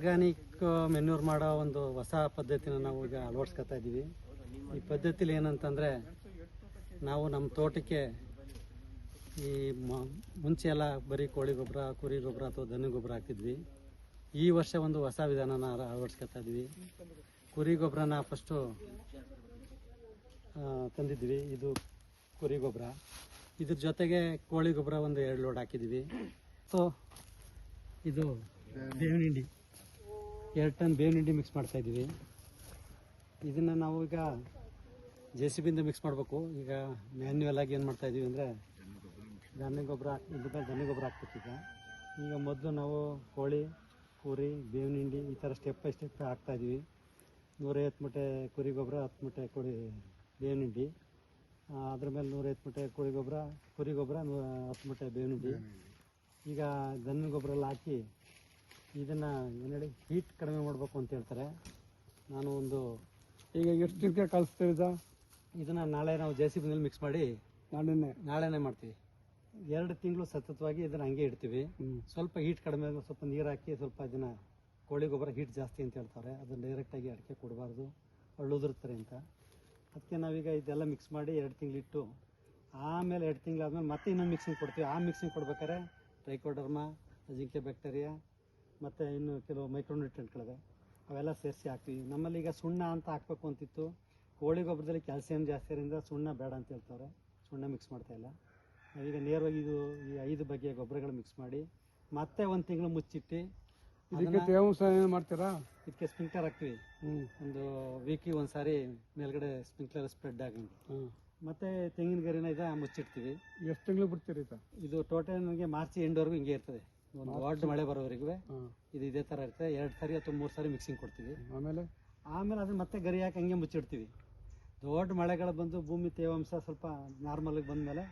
Organic manure ಮಾಡೋ ಒಂದು ಹೊಸ ಪದ್ಧತಿನ ನಾವು ಈಗ ಅಳವಡಿಸ್ಕೊತಾ ಇದ್ದೀವಿ. ಈ ಪದ್ಧತಿಲಿ ಏನಂತಂದರೆ, ನಾವು ನಮ್ಮ ತೋಟಕ್ಕೆ ಈ ಮುಂಚೆ ಎಲ್ಲ ಬರೀ ಕೋಳಿ ಗೊಬ್ಬರ, ಕುರಿ ಗೊಬ್ಬರ ಅಥವಾ ದನ ಗೊಬ್ಬರ ಹಾಕ್ತಿದ್ವಿ. ಈ ವರ್ಷ ಒಂದು ಹೊಸ ವಿಧಾನನ ಅಳವಡಿಸ್ಕೊತಾ ಇದ್ವಿ. ಕುರಿ ಗೊಬ್ಬರನ ಫಸ್ಟು ತಂದಿದ್ವಿ. ಇದು ಕುರಿ ಗೊಬ್ಬರ, ಇದ್ರ ಜೊತೆಗೆ ಕೋಳಿ ಗೊಬ್ಬರ ಒಂದು 2 ಲೋಡ್ ಹಾಕಿದ್ವಿ. ಸೊ ಇದು ಬೇವಿನ ಹಿಂಡಿ, 2 ಟನ್ ಬೇವಿನ ಹಿಂಡಿ ಮಿಕ್ಸ್ ಮಾಡ್ತಾ ಇದ್ದೀವಿ. ಇದನ್ನು ನಾವು ಈಗ JCB ಇಂದ ಮಿಕ್ಸ್ ಮಾಡಬೇಕು. ಈಗ ಮ್ಯಾನ್ಯುವಲ್ ಆಗಿ ಏನು ಮಾಡ್ತಾ ಇದ್ದೀವಿ ಅಂದರೆ, ದನ ಗೊಬ್ಬರ ಹಾಕ್ಬೇಕೀಗ. ಈಗ ಮೊದಲು ನಾವು ಕೋಳಿ, ಕುರಿ, ಬೇವಿನ ಹಿಂಡಿ ಈ ಥರ ಸ್ಟೆಪ್ ಬೈ ಸ್ಟೆಪ್ ಹಾಕ್ತಾಯಿದ್ವಿ. 150 ಮೂಟೆ ಕುರಿ ಗೊಬ್ಬರ, 10 ಮೂಟೆ ಬೇವಿನ ಹಿಂಡಿ, ಅದ್ರ ಮೇಲೆ 150 ಮೂಟೆ ಕುರಿ ಗೊಬ್ಬರ, 10 ಮೂಟೆ ಬೇವಿನ ಹಿಂಡಿ. ಈಗ ದನ ಗೊಬ್ಬರ ಎಲ್ಲ ಹಾಕಿ ಇದನ್ನು ಏನು ಹೇಳಿ ಹೀಟ್ ಕಡಿಮೆ ಮಾಡಬೇಕು ಅಂತ ಹೇಳ್ತಾರೆ. ನಾನು ಒಂದು ಈಗ ಎಷ್ಟು ದಿನಕ್ಕೆ ಕಳಿಸ್ತೀವಿ ಇದನ್ನು ನಾಳೆ ನಾವು JCB ನಲ್ಲಿ ಮಿಕ್ಸ್ ಮಾಡಿ ನಾಳೆನೇ ಮಾಡ್ತೀವಿ. 2 ತಿಂಗಳು ಸತತವಾಗಿ ಇದನ್ನು ಹಂಗೆ ಇಡ್ತೀವಿ. ಸ್ವಲ್ಪ ಹೀಟ್ ಕಡಿಮೆ, ಸ್ವಲ್ಪ ನೀರು ಹಾಕಿ, ಸ್ವಲ್ಪ ಇದನ್ನು ಕೋಳಿ ಗೊಬ್ಬರ ಹೀಟ್ ಜಾಸ್ತಿ ಅಂತ ಹೇಳ್ತಾರೆ, ಅದನ್ನು ಡೈರೆಕ್ಟಾಗಿ ಅಡಿಕೆ ಕೊಡಬಾರ್ದು, ಉದುರುತ್ತಾರೆ ಅಂತ. ಅದಕ್ಕೆ ನಾವೀಗ ಇದೆಲ್ಲ ಮಿಕ್ಸ್ ಮಾಡಿ 2 ತಿಂಗಳಿಟ್ಟು ಆಮೇಲೆ 2 ತಿಂಗಳಾದ್ಮೇಲೆ ಮತ್ತೆ ಇನ್ನೊಂದು ಮಿಕ್ಸಿಂಗ್ ಕೊಡ್ತೀವಿ. ಆ ಮಿಕ್ಸಿಂಗ್ ಕೊಡ್ಬೇಕಾದ್ರೆ ಟ್ರೈಕೋಡರ್ಮಾ, ಅಜಿಂಕ್ಯ ಬ್ಯಾಕ್ಟೀರಿಯಾ ಮತ್ತು ಇನ್ನು ಕೆಲವು ಮೈಕ್ರೋನ್ಯೂಟ್ರಿಯೆಂಟ್ಗಳಿವೆ, ಅವೆಲ್ಲ ಸೇರಿಸಿ ಹಾಕ್ತೀವಿ. ನಮ್ಮಲ್ಲಿ ಈಗ ಸುಣ್ಣ ಅಂತ ಹಾಕಬೇಕು ಅಂತಿತ್ತು. ಕೋಳಿ ಗೊಬ್ಬರದಲ್ಲಿ ಕ್ಯಾಲ್ಸಿಯಂ ಜಾಸ್ತಿ ಇರೋದ್ರಿಂದ ಸುಣ್ಣ ಬೇಡ ಅಂತ ಹೇಳ್ತಾರೆ, ಸುಣ್ಣ ಮಿಕ್ಸ್ ಮಾಡ್ತಾಯಿಲ್ಲ. ನಾವೀಗ ನೇರವಾಗಿ ಈ 5 ಬಗೆಯ ಗೊಬ್ಬರಗಳು ಮಿಕ್ಸ್ ಮಾಡಿ ಮತ್ತೆ 1 ತಿಂಗಳು ಮುಚ್ಚಿಟ್ಟು ಇದಕ್ಕೆ ತೇವಾಂಶ ಏನು ಮಾಡ್ತೀರಾ? ಇದಕ್ಕೆ ಸ್ಪ್ರಿಂಕ್ಲರ್ ಹಾಕ್ತೀವಿ. ಒಂದು ವೀಕ್ಲಿ ಒಂದು ಸಾರಿ ಮೇಲ್ಗಡೆ ಸ್ಪ್ರಿಂಕ್ಲರ್ ಸ್ಪ್ರೆಡ್ ಆಗಂಗೆ. ಮತ್ತೆ ತೆಂಗಿನ ಗರಿನ ಮುಚ್ಚಿಡ್ತೀವಿ. ಎಷ್ಟು ತಿಂಗಳು ಬಿಡ್ತೀರಿ ಇದು ಟೋಟಲ್ ನನಗೆ ಮಾರ್ಚ್ ಎಂಡ್ವರೆಗೂ ಹಿಂಗೆ ಇರ್ತದೆ. ಒಂದು ದೊಡ್ಡ ಮಳೆ ಬರೋವರೆಗೂ ಇದು ಇದೇ ಥರ ಇರ್ತದೆ. 2 ಸಾರಿ ಅಥವಾ 3 ಸಾರಿ ಮಿಕ್ಸಿಂಗ್ ಕೊಡ್ತೀವಿ. ಆಮೇಲೆ ಅದನ್ನ ಮತ್ತೆ ಗರಿ ಹಾಕಿ ಹಂಗೆ ಮುಚ್ಚಿಡ್ತೀವಿ. ದೊಡ್ಡ ಮಳೆಗಳು ಬಂದು ಭೂಮಿ ತೇವಾಂಶ ಸ್ವಲ್ಪ ನಾರ್ಮಲ್ಗೆ ಬಂದಮೇಲೆ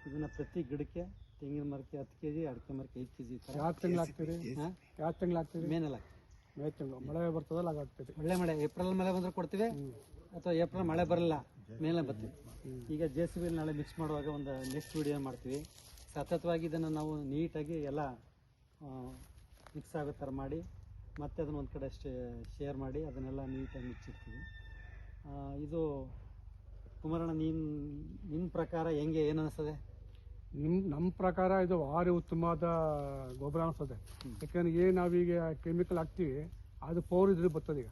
ಇದನ್ನು ಪ್ರತಿ ಗಿಡಕ್ಕೆ, ತೆಂಗಿನ ಮರಕ್ಕೆ 10 kg, ಅಡಿಕೆ ಮರಕ್ಕೆ 5 kg. ಯಾವ ತಿಂಗಳು ಹಾಕ್ತೀರಿ? ಮೇನಲ್ಲಿ ಮೇ ತಿಂಗಳು ಮಳೆ ಬರ್ತದಲ್ಲ ಆಗ ಹಾಕ್ತೀವಿ. ಒಳ್ಳೆ ಮಳೆ, ಏಪ್ರಿಲ್ ಮಳೆ ಬಂದ್ರೆ ಕೊಡ್ತೀವಿ, ಅಥವಾ ಏಪ್ರಿಲ್ ಮಳೆ ಬರಲ್ಲ ಮೇಲೆ ಬರ್ತೀವಿ. ಈಗ JCB ನಾಳೆ ಮಿಕ್ಸ್ ಮಾಡುವಾಗ ಒಂದು ನೆಕ್ಸ್ಟ್ ವಿಡಿಯೋ ಮಾಡ್ತೀವಿ. ಸತತವಾಗಿ ಇದನ್ನು ನಾವು ನೀಟಾಗಿ ಎಲ್ಲ ಮಿಕ್ಸ್ ಆಗೋ ಥರ ಮಾಡಿ ಮತ್ತೆ ಅದನ್ನು ಒಂದು ಕಡೆ ಶೇರ್ ಮಾಡಿ ಅದನ್ನೆಲ್ಲ ನೀಟಾಗಿ ಮುಚ್ಚಿರ್ತೀವಿ. ಇದು ಕುಮಾರಣ್ಣ, ನಿನ್ನ ಪ್ರಕಾರ ಹೆಂಗೆ, ಏನು ಅನಿಸ್ತದೆ? ನಮ್ಮ ಪ್ರಕಾರ ಇದು ಭಾರಿ ಉತ್ತಮವಾದ ಗೊಬ್ಬರ ಅನಿಸ್ತದೆ. ಯಾಕಂದ್ರೆ ನಾವೀಗ ಕೆಮಿಕಲ್ ಹಾಕ್ತೀವಿ, ಅದು ಪವರ್ ಇದ್ರೆ ಬರ್ತದೆ.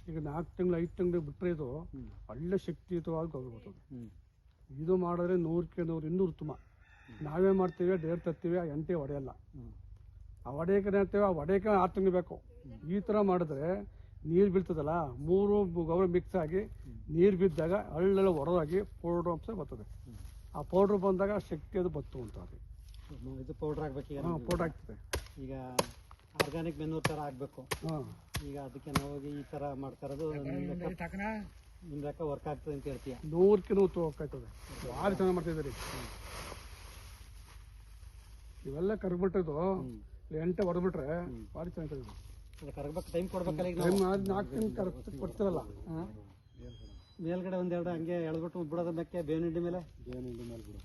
ಈಗ 4 ತಿಂಗಳು 5 ತಿಂಗಳು ಬಿಟ್ಟರೆ ಇದು ಒಳ್ಳೆ ಶಕ್ತಿಯುತವಾದ ಗೊಬ್ಬರ ಬರ್ತದೆ. ಇದು ಮಾಡಿದ್ರೆ 100ಕ್ಕೆ 100 ಇನ್ನೂ ಉತ್ತಮ. ನಾವೇ ಮಾಡ್ತೀವಿ, ಡೇರ್ ತರ್ತೀವಿ, ಆ ಎಂಟೆ ಹೊಡೆಯಲ್ಲ. ಆ ಹೊಡೆಯಕ್ಕೆ ಹೇಳ್ತೇವೆ, ಆ ಹೊಡೆಯಕ್ಕೆ 6 ತಿಂಗಳು ಬೇಕು. ಈ ಥರ ಮಾಡಿದ್ರೆ ನೀರು ಬೀಳ್ತದಲ್ಲ, 3 ಗೊಬ್ಬರ ಮಿಕ್ಸ್ ಆಗಿ ನೀರು ಬಿದ್ದಾಗ ಹಳ್ಳೆಲ್ಲ ಹೊರದಾಗಿ ಪೌಡ್ರ್ ಅಂಶ ಬರ್ತದೆ. ಆ ಪೌಡ್ರ್ ಬಂದಾಗ ಶಕ್ತಿ ಅದು ಬತ್ತು ಅಂತ. ಇದು ಪೌಡ್ರ್ ಹಾಕ್ಬೇಕು. ಈಗ ಪೌಡ್ರ್ ಆಗ್ತದೆ. ಈಗ ಆರ್ಗ್ಯಾನಿಕ್ ಮೆನ್ಯೂರ್ ಥರ ಆಗಬೇಕು. ಈಗ ಅದಕ್ಕೆ ನಾವು ಈ ಥರ ಮಾಡ್ತಾ ಇರೋದು ನಿಮ್ಮ ಲೆಕ್ಕ ವರ್ಕ್ ಆಗ್ತದೆ ಅಂತ ಹೇಳ್ತೀಯ? 100ಕ್ಕೆ 100 ಹೋಗ್ತದೆ. ಭಾರಿ ಚೆನ್ನಾಗಿ ಮಾಡ್ತಿದ್ದೀರಿ. ಇವೆಲ್ಲ ಕರ್ಬಿಟ್ಟಿದ್ದು ಎಂಟೆ ಹೊಡೆದ್ಬಿಟ್ರೆ ಭಾರಿ ಚೆನ್ನಾಗಿದೆ. ಕರಗಬೇಕು, ಟೈಮ್ ಕೊಡ್ಬೇಕಲ್ಲ. ಈಗ 4 ತಿಂಗಳು ಕೊಡ್ತಿರಲ್ಲ, ಮೇಲ್ಗಡೆ 1-2 ಹಂಗೆ ಎಳ್ಬಿಟ್ಟು ಬಿಡೋದ ಬೇಕೆ ಬೇವಿನ ಹಿಂಡಿ ಮೇಲೆ ಬಿಡು.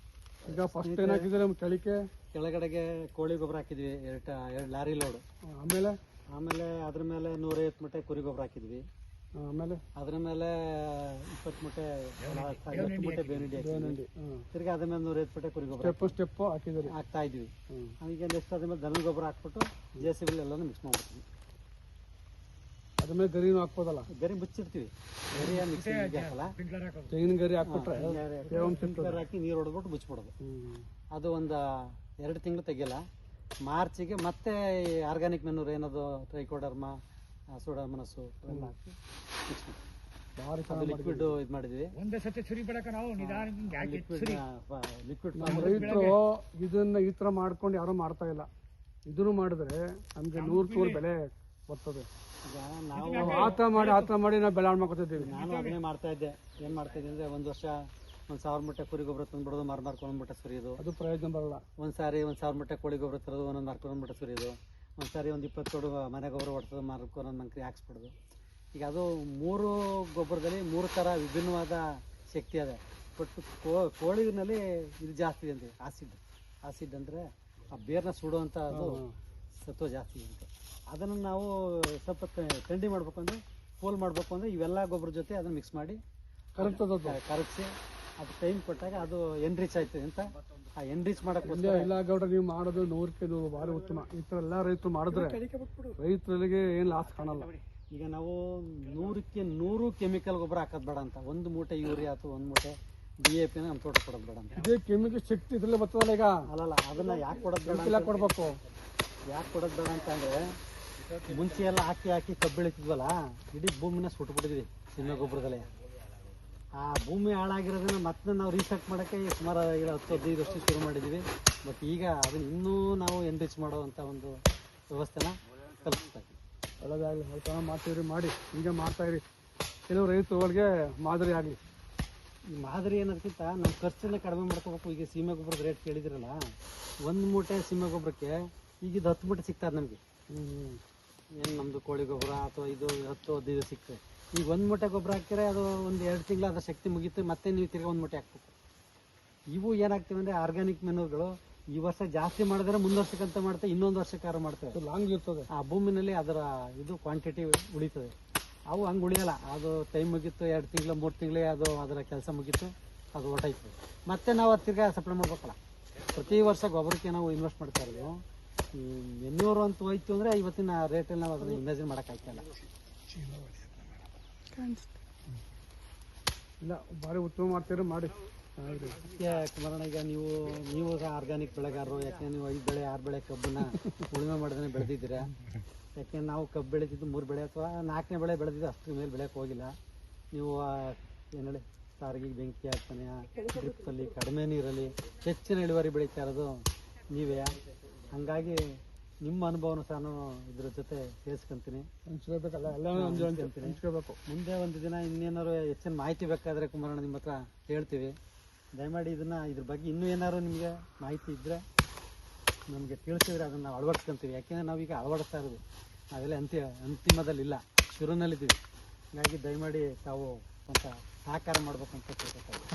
ಈಗ ಫಸ್ಟ್ ಏನು ಹಾಕಿದ್ರೆ ಚಳಿಕೆ ಕೆಳಗಡೆಗೆ ಕೋಳಿ ಗೊಬ್ಬರ ಹಾಕಿದ್ವಿ, 2 ಲಾರಿ ಲೋಡ್. ಆಮೇಲೆ ಅದ್ರ ಮೇಲೆ 150 ಮೂಟೆ ಕುರಿ ಗೊಬ್ಬರ ಹಾಕಿದ್ವಿ. ಆಮೇಲೆ ಅದ್ರ ಮೇಲೆ 20 ಮೂಟೆ ಬೇವಿನ ಹಿಂಡಿ. ತಿರ್ಗಿ ಅದ್ರ ಮೇಲೆ 150 ಮೂಟೆ ಕುರಿ ಗೊಬ್ಬರ ಸ್ಟೆಪ್ ಹಾಕ್ತಾ ಇದ್ವಿ. ಈಗ ನೆಕ್ಸ್ಟ್ ಅದ್ರ ಮೇಲೆ ದನ ಗೊಬ್ಬರ ಹಾಕ್ಬಿಟ್ಟು JCB ಎಲ್ಲಾನು ಮಿಕ್ಸ್ ಮಾಡ್ಬಿಡ್ತೀವಿ. ಅದ್ರ ಮೇಲೆ ಗರಿನೂ ಹಾಕ್ಬೋದಲ್ಲ? ಗರಿ ಮುಚ್ಚಿರ್ತೀವಿ. ಗರಿ ಹಾಕಲ್ಲ, ತೆಂಗಿನ ಗರಿ ಹಾಕ್ಬಿಟ್ರೆ ಹಾಕಿ ನೀರು ಹೊಡೆದ್ಬಿಟ್ಟು ಮುಚ್ಚಿಬಿಡೋದು. ಅದು ಒಂದು 2 ತಿಂಗಳು ತೆಗಿಯಲ್ಲ. ಮಾರ್ಚಿಗೆ ಮತ್ತೆ ಆರ್ಗ್ಯಾನಿಕ್ ಮೆನ್ಯೂರ್ ಏನದು ಟ್ರೈಕೋಡರ್ಮಾ, ಸೂಡೋಮೋನಾಸು ಎಲ್ಲ ಹಾಕಿ ಮಿಕ್ಸ್ ಲಿಕ್ವಿಡ್ ಇದು ಮಾಡಿದ್ವಿ. ಲಿಕ್ವಿಡ್ ರೈತರು ಇದನ್ನ ಈ ತರ ಮಾಡ್ಕೊಂಡು ಯಾರು ಮಾಡ್ತಾ ಇಲ್ಲ. ಇದನ್ನು ಮಾಡಿದ್ರೆ ನಮ್ಗೆ 100 ಬೆಲೆ ಬರ್ತದೆ. ನಾವು ಆತ ಮಾಡಿ ನಾವು ಬೆಳೆ ಮಾಡ್ಕೊತಿದ್ದೀವಿ. ನಾನು ಅದನ್ನೇ ಮಾಡ್ತಾ ಇದ್ದೆ. ಏನು ಮಾಡ್ತಾ ಇದ್ದೆ ಅಂದರೆ, ಒಂದು ವರ್ಷ 1000 ಮೂಟೆ ಕುರಿ ಗೊಬ್ಬರ ತಂದ್ಬಿಡೋದು, ಮಾರ್ಕೊಂಡ್ ಮೂಟೆ ಸುರಿಯೋದು. ಅದು ಪ್ರಯೋಜನ ಬರಲ್ಲ. ಒಂದು ಸಾರಿ 1000 ಮೂಟೆ ಕೋಳಿ ಗೊಬ್ಬರ ತರೋದು, 400 ಮೂಟೆ ಸುರಿಯೋದು. ಒಂದು ಸಾರಿ 20 ಕೊಡು ಮನೆ ಗೊಬ್ಬರ ಹೊಡ್ಸೋದು, ಮಾರ್ಕೊಂಡು ಮಂಕ್ರಿ ಹಾಕ್ಸ್ಬಿಡೋದು. ಈಗ ಅದು 3 ಗೊಬ್ಬರದಲ್ಲಿ 3 ಥರ ವಿಭಿನ್ನವಾದ ಶಕ್ತಿ ಅದೇ. ಬಟ್ ಕೋಳಿನಲ್ಲಿ ಇದು ಜಾಸ್ತಿ ಇದೆ ಅಂತೀವಿ, ಆಸಿಡ್ ಅಂದರೆ ಆ ಬೇರ್ನ ಸುಡುವಂಥ ಅದು ಸತ್ವ ಜಾಸ್ತಿ ಇರುತ್ತೆ. ಅದನ್ನು ನಾವು ಸ್ವಲ್ಪ ಥಂಡಿ ಮಾಡಬೇಕು ಅಂದರೆ ಪೋಲ್ ಮಾಡಬೇಕು ಅಂದರೆ ಇವೆಲ್ಲ ಗೊಬ್ಬರ ಜೊತೆ ಅದನ್ನು ಮಿಕ್ಸ್ ಮಾಡಿ ಕರಗಿಸಿ ಅದು ಟೈಮ್ ಕೊಟ್ಟಾಗ ಅದು ಎನ್ರಿಚ್ ಆಯ್ತದೆ ಅಂತ ಆ ಎನ್ರಿಚ್ ಮಾಡೋಕ್ಕೋಸ್ಕರ ಎಲ್ಲ ಗೌಡ್ರ ನೀವು ಮಾಡೋದು 100ಕ್ಕೆ ಭಾರಿ ಉತ್ತಮ. ಈ ಥರ ಎಲ್ಲ ರೈತರು ಮಾಡಿದ್ರೆ ರೈತರಿಗೆ ಏನು ಲಾಸ್ ಕಾಣಲ್ಲ. ಈಗ ನಾವು 100ಕ್ಕೆ 100 ಕೆಮಿಕಲ್ ಗೊಬ್ಬರ ಹಾಕೋದು ಬೇಡ ಅಂತ, ಒಂದು ಮೂಟೆ ಯೂರಿಯಾ ಅಥವಾ ಒಂದು ಮೂಟೆ DAP ನಮ್ಮ ತೋಟ ಕೊಡೋದು ಬೇಡ ಅಂತ. ಇದೇ ಕೆಮಿಕಲ್ ಶಕ್ತಿ ಇದ್ರಲ್ಲೇ ಬರ್ತದಲ್ಲ ಈಗ. ಅಲ್ಲಲ್ಲ, ಅದನ್ನ ಯಾಕೆ ಕೊಡೋದು ಬೇಡ ಎಲ್ಲ ಕೊಡ್ಬೇಕು. ಯಾಕೆ ಕೊಡೋದು ಬೇಡ ಅಂತಂದರೆ ಮುಂಚೆ ಎಲ್ಲ ಹಾಕಿ ಕಬ್ಬು ಬೆಳಿತಿದ್ವಲ್ಲ, ಇಡೀ ಭೂಮಿನ ಸುಟ್ಬಿಟ್ಟಿದ್ವಿ ಸೀಮೆ ಗೊಬ್ಬರದಲ್ಲೇ. ಆ ಭೂಮಿ ಹಾಳಾಗಿರೋದನ್ನ ಮತ್ತೆ ನಾವು ರೀಸೆಟ್ ಮಾಡೋಕ್ಕೆ ಸುಮಾರು 10-15 ವರ್ಷ ಶುರು ಮಾಡಿದ್ವಿ. ಬಟ್ ಈಗ ಅದನ್ನ ಇನ್ನೂ ನಾವು ಎನ್ರಿಚ್ ಮಾಡೋವಂಥ ಒಂದು ವ್ಯವಸ್ಥೆನ ಕಲ್ಪಿಸ್ತಾ ಇದ್ದೀವಿ. ಒಳ್ಳೆದಾಗಲಿ, ಚೆನ್ನಾಗಿ ಮಾಡ್ತೀವ್ರಿ, ಮಾಡಿ ಈಗ ಮಾಡ್ತಾಯಿರಿ. ಕೆಲವು ರೈತರುಗಳಿಗೆ ಮಾದರಿ ಆಗಲಿ. ಈ ಮಾದರಿ ಅನ್ನೋದಕ್ಕಿಂತ ನಮ್ಮ ಖರ್ಚನ್ನ ಕಡಿಮೆ ಮಾಡ್ಕೋಬೇಕು. ಈಗ ಸೀಮೆ ಗೊಬ್ಬರದ ರೇಟ್ ಕೇಳಿದ್ರಲ್ಲ, 1 ಮೂಟೆ ಸೀಮೆ ಗೊಬ್ಬರಕ್ಕೆ ಈಗ ಇದು 10 ಮೂಟೆ ಸಿಗ್ತದೆ ನಮಗೆ. ಏನು ನಮ್ಮದು ಕೋಳಿ ಗೊಬ್ಬರ ಅಥವಾ ಇದು 10-15 ಸಿಗ್ತದೆ. ಈಗ 1 ಮೂಟೆ ಗೊಬ್ಬರ ಹಾಕಿದ್ರೆ ಅದು ಒಂದು 2 ತಿಂಗಳು ಅದರ ಶಕ್ತಿ ಮುಗೀತು, ಮತ್ತೆ ನೀವು ತಿರ್ಗಿ 1 ಮೂಟೆ ಹಾಕ್ಬೇಕು. ಇವು ಏನಾಗ್ತವೆ ಅಂದರೆ ಆರ್ಗ್ಯಾನಿಕ್ ಮೆನ್ಯೂರ್ಗಳು ಈ ವರ್ಷ ಜಾಸ್ತಿ ಮಾಡಿದ್ರೆ ಮುಂದೆ ವರ್ಷಕ್ಕಂತ ಮಾಡ್ತವೆ, ಇನ್ನೊಂದು ವರ್ಷಕ್ಕಾರ ಮಾಡ್ತವೆ. ಲಾಂಗ್ ಇರ್ತದೆ. ಆ ಭೂಮಿನಲ್ಲಿ ಅದರ ಇದು ಕ್ವಾಂಟಿಟಿ ಉಳಿತದೆ. ಅವು ಹಂಗೆ ಉಳಿಯಲ್ಲ. ಅದು ಟೈಮ್ ಮುಗೀತು, 2 ತಿಂಗಳು 3 ತಿಂಗಳಿಗೆ ಅದು ಅದರ ಕೆಲಸ ಮುಗೀತು, ಅದು ಹೊರಟಾಯ್ತದೆ. ಮತ್ತೆ ನಾವು ಅದು ತಿರ್ಗಿ ಸಪ್ಲೈ ಮಾಡ್ಬೇಕಲ್ಲ. ಪ್ರತಿ ವರ್ಷ ಗೊಬ್ಬರಕ್ಕೆ ನಾವು ಇನ್ವೆಸ್ಟ್ ಮಾಡ್ತಾ ಇರೋದು. ಈ ಮೆನ್ಯೂರು ಅಂತ ಹೋಯ್ತು ಅಂದರೆ ಇವತ್ತಿನ ರೇಟಲ್ಲಿ ನಾವು ಅದನ್ನು ಇಮ್ಯಾಜಿನ್ ಮಾಡೋಕ್ಕಾಗ್ತಾಯಿಲ್ಲ. ಇಲ್ಲ, ಭಾರಿ ಉತ್ತಮ ಮಾಡ್ತೀರಿ, ಮಾಡಿ. ಕುಮಾರಣ್ಣ, ಈಗ ನೀವು ಆರ್ಗ್ಯಾನಿಕ್ ಬೆಳೆಗಾರರು. ಯಾಕೆಂದ್ರೆ ನೀವು 5 ಬೆಳೆ 6 ಬೆಳೆ ಕಬ್ಬನ್ನ ಉಳುಮೆ ಮಾಡ್ದೇ ಬೆಳೆದಿದ್ದೀರಾ. ಯಾಕೆಂದ್ರೆ ನಾವು ಕಬ್ಬು ಬೆಳೀತಿದ್ದು 3 ಬೆಳೆ ಅಥವಾ 4ನೇ ಬೆಳೆ ಬೆಳೆದಿದ್ದು, ಅಷ್ಟ್ರ ಮೇಲೆ ಬೆಳೆಯೋಕೆ ಹೋಗಿಲ್ಲ. ನೀವು ಏನು ಹೇಳಿ, ಸಾರಿಗೆಗೆ ಬೆಂಕಿ ಹಾಕ್ತಾನೆ, ಡ್ರಿಪ್ಪಲ್ಲಿ ಕಡಿಮೆ ನೀರಲ್ಲಿ ಹೆಚ್ಚಿನ ಇಳುವರಿ ಬೆಳೀತಾ ಇರೋದು ನೀವೇ. ಹಾಗಾಗಿ ನಿಮ್ಮ ಅನುಭವನೂ ಸಹ ನಾನು ಇದ್ರ ಜೊತೆ ಸೇರಿಸ್ಕೊಂತೀನಿ, ಹಂಚ್ಕೋಬೇಕಲ್ಲ, ಎಲ್ಲ ಹಂಚ್ಕೋಬೇಕು. ಮುಂದೆ ಒಂದು ದಿನ ಇನ್ನೇನಾದ್ರು ಹೆಚ್ಚಿನ ಮಾಹಿತಿ ಬೇಕಾದರೆ ಕುಮಾರಣ್ಣ ನಿಮ್ಮ ಹತ್ರ ಹೇಳ್ತೀವಿ. ದಯಮಾಡಿ ಇದ್ರ ಬಗ್ಗೆ ಇನ್ನೂ ಏನಾದ್ರು ನಿಮಗೆ ಮಾಹಿತಿ ಇದ್ದರೆ ನಮಗೆ ತಿಳಿಸಿದ್ರೆ ಅದನ್ನು ನಾವು ಅಳವಡಿಸ್ಕೊಂತೀವಿ. ಯಾಕೆಂದರೆ ನಾವೀಗ ಅಳವಡಿಸ್ತಾ ಇರೋದು, ನಾವೆಲ್ಲ ಅಂತಿಮದಲ್ಲಿಲ್ಲ, ಶುರುನಲ್ಲಿದ್ದೀವಿ. ಹಾಗಾಗಿ ದಯಮಾಡಿ ತಾವು ಸ್ವಲ್ಪ ಸಹಕಾರ ಮಾಡಬೇಕು ಅಂತ ಕೇಳ್ಕೊತಾ ಇದ್ದೀವಿ.